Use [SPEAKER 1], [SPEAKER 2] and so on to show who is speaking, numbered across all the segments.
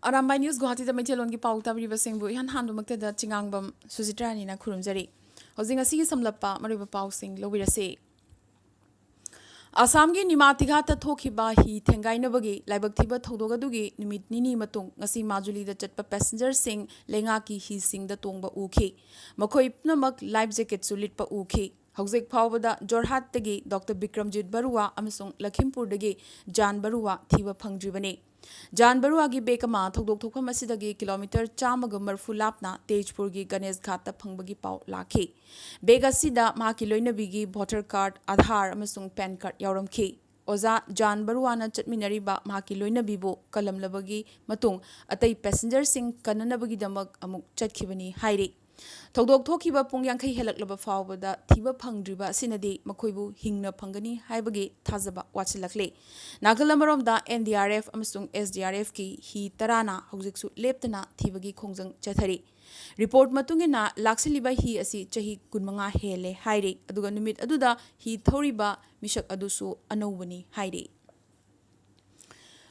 [SPEAKER 1] Arambai News Guwahati Maitelon ki pau tabri basingbu ihan handu maktada chingangbam Suzitrani na khurumjari. Hozing asigi samlappa mariba pau sing lobirase. Assam ki Nimatiga ta thokiba hi thengainabagi laibak thiba thodogadugi nimit nini matung ngasi majuli da chatpa passenger sing lenga ki hi sing da tongba ukhi. Makhoi pnamak life jacket sulitpa ukhi. Hauzik Pawada Jorhat Tagi Dr. Bikramjit Barua Amasung Lakhimpur Dagi Jan Barua Thiba Phangjibani. Jan Barua gi Bekama Thokdok Thokam Asidagi kilometer Chamaga Marfu Lapna Tejpur gi Ganesh Ghat Phangbagi Pau Lakhi. Bega Sida Maki Loinabigi voter card Aadhaar Amasung PAN card Yauramki. Oza Jan Baruana Chatminariba Maki Loinabibo Kalam Labagi Matung Atai passenger sing Kananabagi Damak Amuk Chatkibani Hairi. Thokdok thokiba pung yankhai helaklaba fawbada thiba phangdriba sinadi makhoibu hingna phangani haibagi thazaba wachilakle nagalamarom NDRF amasung SDRF ki hi tarana hojiksu leptana thibagi khongjang chathari report matungina laksiliba hi asi chahi kunmanga hele haire aduga numit aduda hi thoriba mishak adusu anowani haire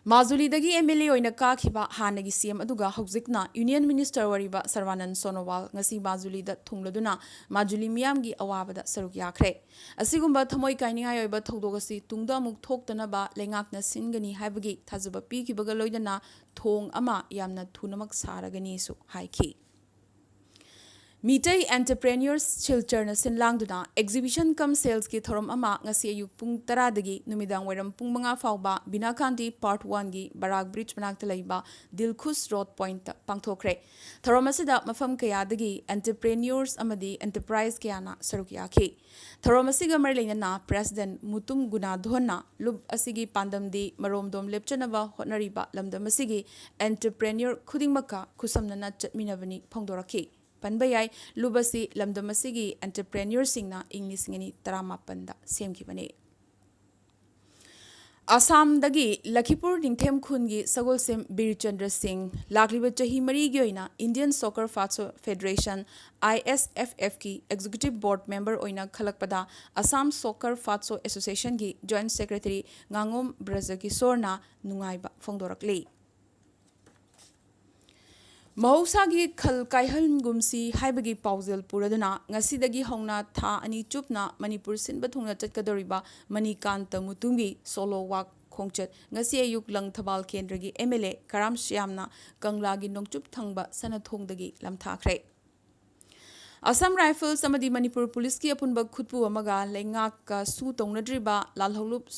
[SPEAKER 1] Majuli dagi MLA oina kakhiba hanagi CM aduga hojikna Union Minister wariba Sarvanand Sonowal ngasi Majuli da thungladuna Majuli miyamgi awabada saruk yakhre asigumba thamoi kainingai oiba thodogasi tungda muk thoktanaba lengakna singani haibagi thajaba pikibaga loidana thong ama yamna thunamak saragani su haiki Meetai Entrepreneurs Chilchar na sinlangduna exhibition cum sales ki thorom ama ngasi ayuk pung tara dagi numidang wairam pung mga fawba Binakanti Part 1 gi Barak Bridge manakta laiba Dilkhus Road Point pangthokre thorom asida mafam kaya dagi entrepreneurs amadi enterprise kaya na saruk yakhi thorom asiga marlena na President Mutum Gunadhona lub asigi pandamdi maromdom lepchanaba hotnariba lamdam asigi entrepreneur khudingmaka khusamnana chatminabani phongdorakhi Panbayai Lubasi Lamdamasigi entrepreneur singna English ngani Taramapanda Semkibane. Assam dagi Lakhipur Ningthem Khungi Sagol Sem Birchandra Singh Lakliba Chahi Mari Gyoina Indian Soccer Federation ISFF ki Executive Board Member Oina Khalakpada Assam Soccer Fatso Association ki Joint Secretary Ngangom Brazaki Sorna Nungaiba Phongdorakle. Mahosagi khal kaihal gumsi haibagi pauzil puraduna ngasidagi hongna tha ani chupna Manipur sinba thungna chatkadoriba Manikanta Mutungi solo walk khongchat ngasi ayuk lang thabal kendragi MLA Karam Shyamna Kanglagi nongchup thangba sanathongdagi lamthakre Assam Rifles amadi Manipur Police ki apunba khutpu amaga lengak ka su tongnadriba lalholup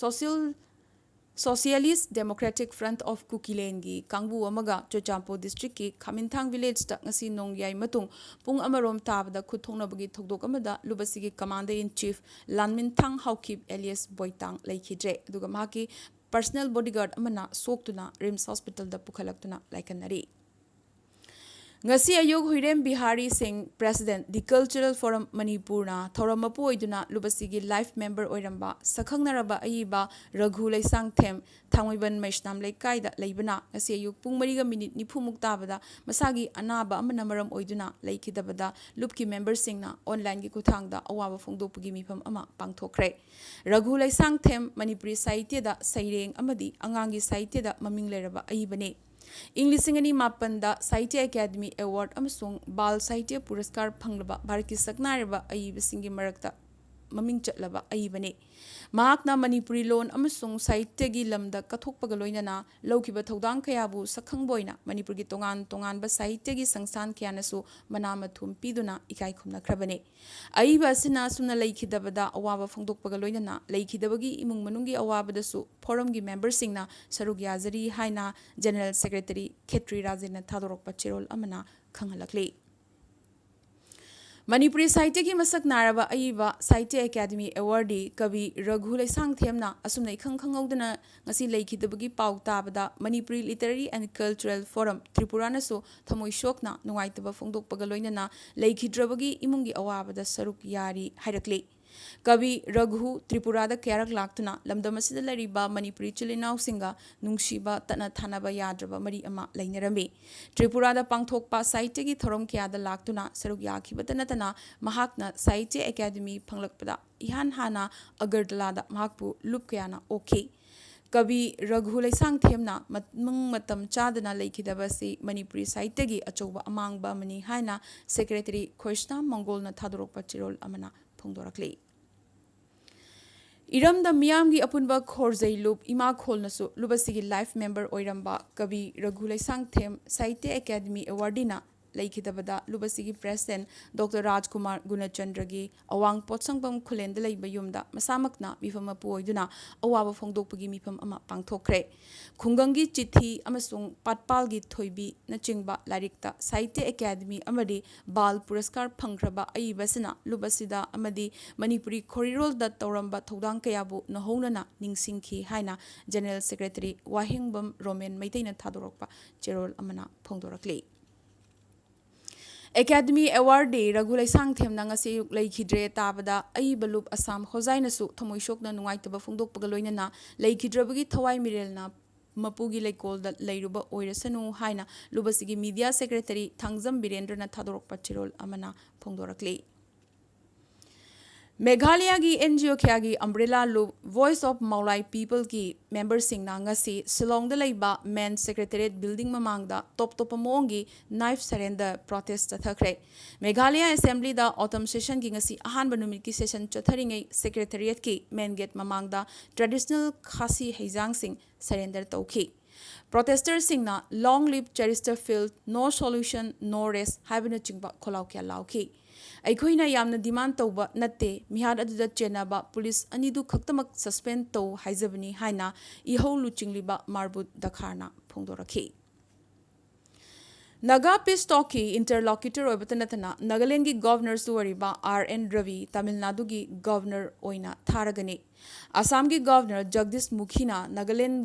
[SPEAKER 1] Socialist Democratic Front of Kukilengi Kangbu Amaga Chochampo District ki Khamintang Village ta ngasi nongyai matung pung amarom tabda khuthongnabagi thokdok amada lubasigi Commander in Chief Lanminthang Haukip Elias Boitang laikhidre aduga mahaki personal bodyguard amana soktuna Rims Hospital da pukhalaktuna laikanari Ngasi ayog Huirem Bihari Singh President the Cultural Forum Manipurna Thoramapu oiduna lubasigi life member oiramba sakhangnaraba aiba Raghu Laisang Them Thangwiban Maishnam Laikai da leibana ngasi ayog pung mariga minute nifumuk tabada masagi anaba amana maram oiduna laikidabada lupki member singna online gi kuthangda awaba phongdokpugi mifam ama pangthokre Raghu Laisang Them Manipuri Sahitya da saireng amadi angangi Sahitya da maming leraba aibane English ngani mapanda Sahitya Academy Award amasung Bal Sahitya Puraskar phanglaba Bharati saknareba aibasingi marakta maming chatlaba aibane mahakna Manipuri lon amasung Sahitya gi lamda kathokpaga loinana laukiba thodang khayabu sakhangboina Manipur gi tongan ba Sahitya gi sangsan kyanasu manama thum piduna ikai khumna khrabane aiba sina suna laikhidabada awaba phongdokpaga loinana laikhidabagi imung manungi awabada su forum gi member singna saruk yazari haina General Secretary Khetri Rajina thadorokpa chirol amana khanghalakle Manipuri Sahitya ki masak naraba aiba Sahitya Academy Awardee Kavi Raghu Laisang Themna asumna ikhang khangawdana ngasi laikhidabagi pau tabada Manipuri Literary and Cultural Forum Tripura naso thamoi shokna nungaitaba phongdokpaga loinana laikhidrabagi imungi awabada saruk yari hairakle Kavi Raghu Tripura da Karak Laktuna Lamdamasida Lariba Manipuri Chilinau Singa Nungshiba Tana Thanaba Yadraba Mari Ama Lainarami Tripura da Pangthokpa Sahitya gi Thorom Kya da Laktuna Saruk Yakhibatanatana Mahakna Sahitya Academy Panglakpada Ihan Hana Agartala da Mahakpu Lup Kyana okay कवि रघु लैसांग थेमना मतम चादना लेखिदबसी मणिपुरी साहित्य की अचौबा अमांगबा money हाइना secretary खोइस्ना मंगोलना थादोरकपा Chirol अमना फोंदोरकले इरमदा मियामगी अपुनबा खोरजै loop इमा खोलनसु लुबसिगी life member ओइरंबा कवि Raghu लैसांग them साहित्य academy अवार्डिना लेखिदबदा लुबसिगी president doctor राजकुमार गुणचंद्र की अवांग पोत्संगबम खुलेंद लेबा युमदा मसामकना मिफम अपुओइदुना अवाबा फोंदोकपगी मिफम अमा पांगथोखरे खुंगंगी चिट्ठी अमसुंग पाटपालगी थोइबी नचिंगबा लारिकता साहित्य एकेडमी अमदी बाल पुरस्कार फंगख्रबा अइबसना लुबसिदा अमदी मणिपुरी खोरिरोलदा तौरंबा थौदांग कयाबु नहौनना निंगसिंगखी हाइना जनरल सेक्रेटरी वाहिंगबम रोमेन मैतैना थादोरकपा चेरोल अमना फोंदोरकले एकेडमी अवार्ड डे रघु लैसांग थेमना ngasi yuk leikidre tabada ai balup asam hozaina su thomoisokna nungaitaba phongdokpaga loinana leikidrabagi thawai mirelna mapugi leikol da leiruba oirasanu haina lubasigi media secretary thangjam birendrana thadorokpa chirol amana phongdorakle Meghalaya की NGO क्या की umbrella group voice of Mawlai people की member सिंगना ngasi Shillong दा लेबा main secretariat building ममांगदा टॉप टॉप मोंगी नाइफ सरेंडर प्रोटेस्ट चथखरे मेघालय असेंबली दा ऑटम सेशन की ngasi अहान बनुमित की सेशन चथरिंगै सेक्रेटरीट की मेन गेट ममांगदा ट्रेडिशनल खासी हेजांग सिंग सरेंडर तौखी प्रोटेस्टर सिंगना लॉन्ग लिव चेरिस्टर फील्ड नो सॉल्यूशन नो रेस्ट हाइबन चिंगबा खोलाव क्या लाउखी अखोइना यामना डिमांड तौबा नत्ते मिहाद अदुदा चेनाबा पुलिस अनिदु खक्तमक सस्पेंड तौ हाइजबनी हाइना इहौ लुचिंगलिबा मारबुत दखारना फोंदोरखी नागा पीस टॉक की इंटरलॉक्यूटर ओबतनतना नागालैंड की गवर्नर सुवरिबा आर.एन. रवि तमिलनाडु की गवर्नर ओइना थारगने असम की गवर्नर जगदीश मुखीना नागालैंड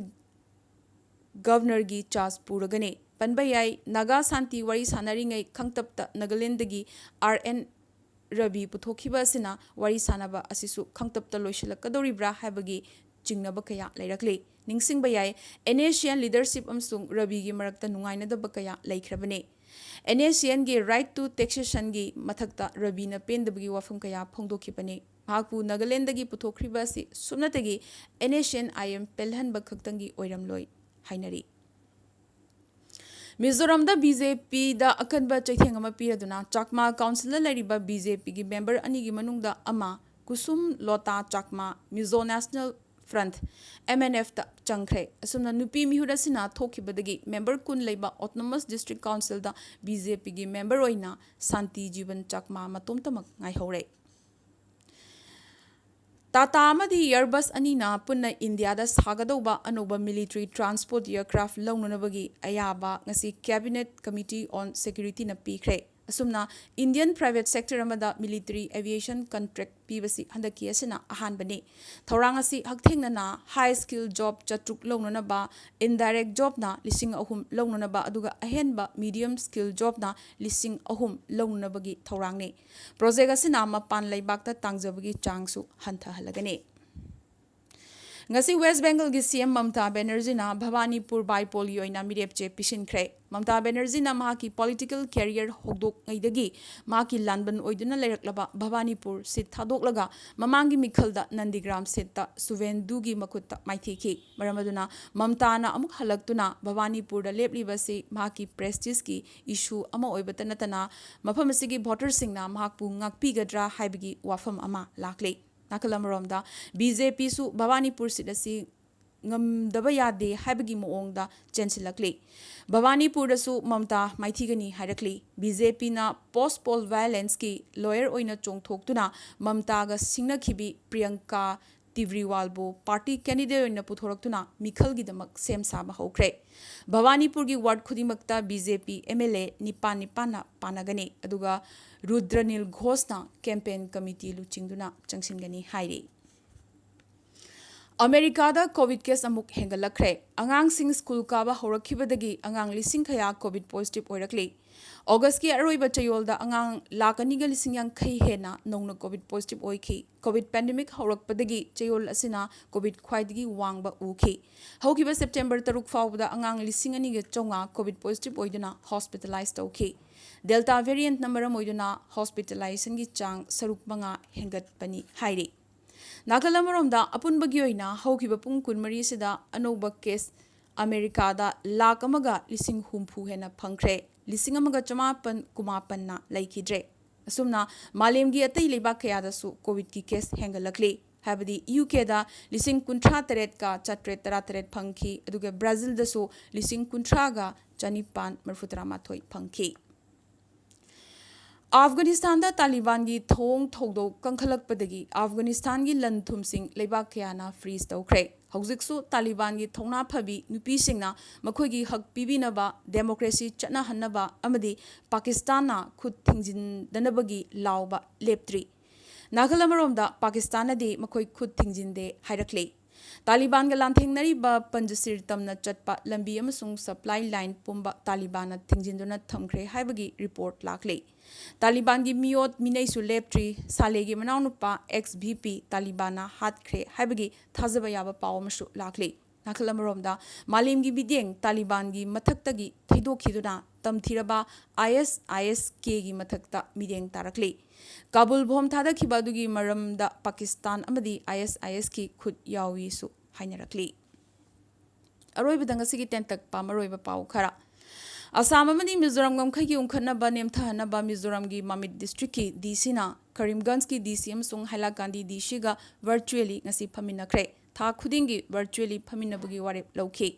[SPEAKER 1] गवर्नर की चार्ज पुरगने पनबयाई नागा शांति वरी सानरिंगै खंगतपता नागालैंड की आर.एन. रवि पुथोखिबा वरी सानबा असिसु खंगतपता लोइसिलकदोरिब्रा हाइबगी चिंगनबा कया लेरकले निंगसिंगबा याय एनएशियन लीडरशिप अमसुंग रवि की मरक्ता नुंगाइनदबा कया लेख्रबने एनएशियन की राइट टू टैक्सेशन की मथक्ता रवि न पेंदबगी वाफम कया फोंदोखिबने महाकु नागालैंड की पुथोखिबा असि सुनतगी एनएशियन आईएम पेलहनबा खक्तंगी ओइरमलोय हाइनरी मिजोरम दा बीजेपी दा अकनबा चैथेंग पीरदुना चाकमा काउंसिल लेरिबा बीजेपी की मेंबर अनी की मनुंगदा अमा कुसुम लोता चाकमा मिजो नेशनल फ्रंट MNF दा चंख्रे असुमना नुपी मिहुरसिना थोखिबदगी मेंबर कुन लेबा ऑटोनोमस डिस्ट्रिक्ट काउंसिल दा बीजेपी की मेंबर ओइना शांति जीवन चाकमा मतोमतमक ngaihore टाटा एयरबस अनीना पुन्ना इंडिया दा सागदौबा अनोबा मिलिट्री ट्रांसपोर्ट एयरक्राफ्ट लौननबगी अयाबा ngasi cabinet committee on security न पीख्रे असुमना इंडियन प्राइवेट सेक्टर अमदा मिलिट्री एविएशन कॉन्ट्रैक्ट पीबसी हंदकी असना अहानबने थौरांग असि हकथेंगना हाई स्किल जॉब चट्रुक लौननबा इनडायरेक्ट जॉब ना लिसिंग अहुम लौननबा अदुगा अहेनबा मीडियम स्किल जॉब ना लिसिंग अहुम लौननबगी थौरांगने प्रोजेक्ट असना मपान लेबाकता तांगजबगी चांगसु हंथहलगने ngasi West Bengal gi CM Mamta Banerjee na Bhawanipur Baipoli oina mirepche pisinkhre Mamta Banerjee na mahaki political career hogdok ngaidagi mahaki lanban oiduna leiraklaba Bhawanipur sit thadoklaga mamangi mikhalda Nandigram sitta Suvendu gi makutta maithiki maramaduna Mamta na amuk halaktuna Bhawanipur da leplibasi mahaki prestige ki issue ama oibatanatana mafam asigi voter singna mahakpu ngakpigadra haibigi wafam ama lakle नाकलमरोमदा BJP सु Bhabanipur सिदसी ngam yade haibagi moongda chensilakli Bhawanipur dasu Mamta maithigani hairakli BJP na post poll violence ki lawyer oina chongthoktuna Mamta ga singnakhibi Priyanka Tivriwalbu party candidate oina puthoraktuna mikhal gi damak sem saba hokre Bhawanipur gi ward khudimakta BJP MLA nipan panagani aduga Rudranil Ghosna campaign committee luchingduna changsingani hairi America da COVID case amuk hengalakre angang sing school kaba horakhibadagi angang lising khaya COVID positive oirakli August ki aroi bachayol da angang lakani ga lising yang khai hena nongna COVID positive oikhi COVID pandemic horakpadagi chayol asina COVID khwaidagi wangba ukhi haukiba September 3 fawda angang lising ani ga chonga COVID positive oiduna hospitalized tawki Delta variant number moiduna hospitalization gi chang saruk manga hengat pani hairi Nakal amaromda apunbagi oina haukiba pung kunmari sida anoba case Amerikada lakh amaga lising humpu hena phangkhre lising amaga chamapan kumapan na laikidre asumna malemgi atai leba kayadasu covid ki case hengalakli habadi UK da lising kuntra teret ka chatre tara teret phangki aduga Brazil da so lising kuntra ga chanipan marfutara mathoi phangki Afghanistan da Taliban gi thong thogdo kangkhalak padagi Afghanistan gi lan thumsing leba kayana freeze tawkre Hauzik su Taliban gi thongna phabi nupi singna makhoi gi hak pibina ba democracy chana hanaba amadi Pakistan na khud thingjin danabagi lawba leptri Nagalamaromda da Pakistan di makhoi khud thingjin de hairakle Taliban ga lanthengnari ba panjasir tamna chatpa lambi amasung supply line pumba Taliban na thingjinduna thamkhre haibagi report lakle Taliban gi miot minai su leptri salegi manaunupa ex-VP Taliban na hatkre haibagi thazaba yaba pawamasu lakle Nakalamaromda malim gi bideng Taliban gi mathaktagi thaidokhiduna tamthiraba ISISK gi mathakta mideng tarakle Kabul bhom thada khibadugi maramda Pakistan amadi ISIS ki khud yawi su hainarakli Aroi bidanga sigi tentak pa maroi ba pau khara Assam amadi Mizoram gam khagi umkhana ba nemthana ba Mizoram gi Mamit district ki DC na Karimganj ki DC amsung Haila Gandhi DC ga virtually ngasi phaminakre tha khudingi virtually phaminabugi warep lauki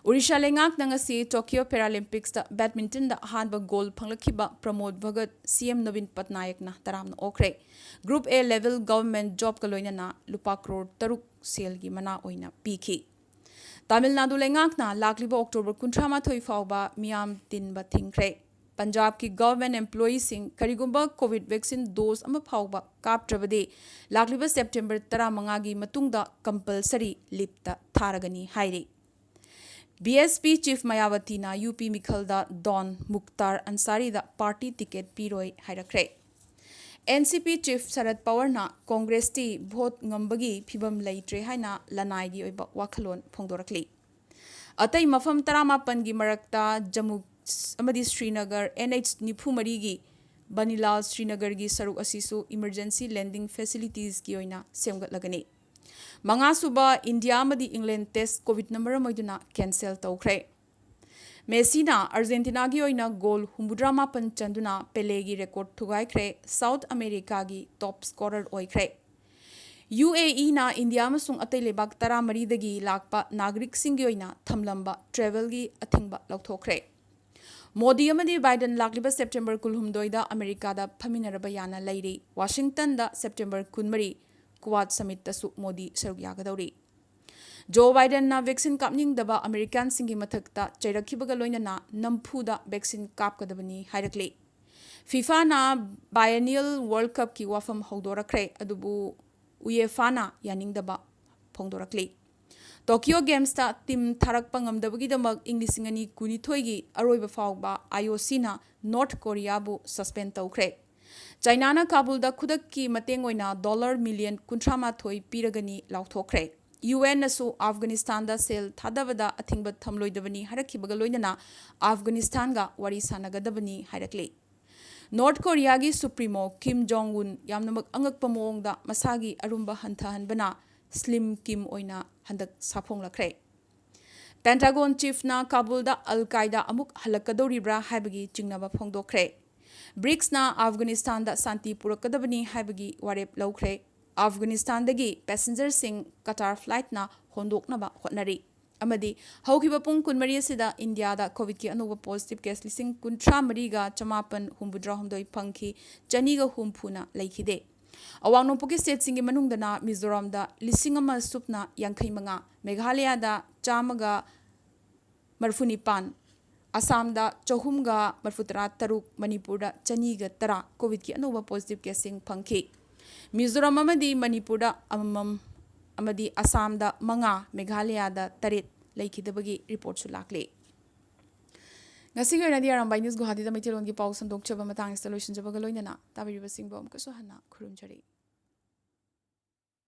[SPEAKER 1] Orisha lengak nangasi Tokyo Paralympics da badminton da hanba gold phanglakhiba Pramod Bhagat CM Navin Patnaik na taramna okre Group A level government job kaloina na lupa crore taruk sel gi mana oina piki Tamil Nadu lengak na lakliba October 13 fawba miam tinba thingkre Punjab ki government employees sing karigumba covid vaccine dose ama fawba kaptrabade lakliba September 15 gi matungda compulsory lipta tharagani haire BSP Chief Mayawati na UP Mikhalda Don Mukhtar Ansari da party ticket piroi hairakre NCP Chief Sharad Pawar na Congress ti vote ngambagi phibam leitre haina lanai gi oiba wakhalon phongdorakli atai mafam 18 gi marakta Jammu amadi Srinagar NH Nifumari gi Banilal Srinagar gi saruk asisu emergency landing facilities gi oina semgatlagani Mangasuba India amadi England test COVID number moiduna cancel tawkre Messi na Argentina gi oina goal humbudrama panchanduna Pele gi record thugaikre South America gi top scorer oikre UAE na India amasung atai lebak 13 dagi lakpa nagrik singi oina thamlamba travel gi athingba lauthokre Modi amadi Biden lakliba September 12 da America da phaminaraba yana leiri Washington da September 13 Quad Summit tasu Modi saruk yagadawri Joe Biden na vaccine kapning daba American singi mathakta chairakhibaga loinana nampuda vaccine kapkadabani hairakle FIFA na biennial World Cup ki wafam haudorakre adubu UEFA na yaningdaba phongdorakle Tokyo Games ta team tharakpa ngamdabagi damak inglisingani kunithoi gi aroiba fawba IOC na North Korea bu suspend tawkre China na Kabul da khudak ki mateng oina dollar million kuntrama thoi piragani lauthokre UN na su Afghanistan da sel thadabada athingba thamloidabani harakhibaga loinana Afghanistan ga wari sanagadabani hairakle North Korea gi Supremo Kim Jong Un yamnamak angakpa moongda masagi arumba hanthahanbana Slim Kim oina handak saphonglakre Pentagon chief na Kabul da Al Qaeda amuk halakadoribra haibagi chingnaba phongdokre BRICS na Afghanistan da santi purakadabani haibagi warep laukre Afghanistan dagi passenger sing Qatar flight na hondoknaba hotnari amadi haukiba pung kunmari sida India da covid ki anuba positive case lising kuntra mariga chamapan humbudra humdoi pangki chaniga humpuna laikhide awang nongpoki state singi manungdana Mizoram da lising ama supna yankhai manga Meghalaya da chamaga marfunipan Assam da Chahumga Marfutara Taruk Manipur da Chaniga Tara COVID ki anuba positive casing pangki Mizoram amadi Manipur da amam amadi Assam da manga Meghalaya da tarit laikhidabagi report su lakle ngasi ga radi Arambai News Guwahati da Maitilon gi pau sandok chaba matang installation jaba ga loinana tabiriba singbom kaso hana khurumjari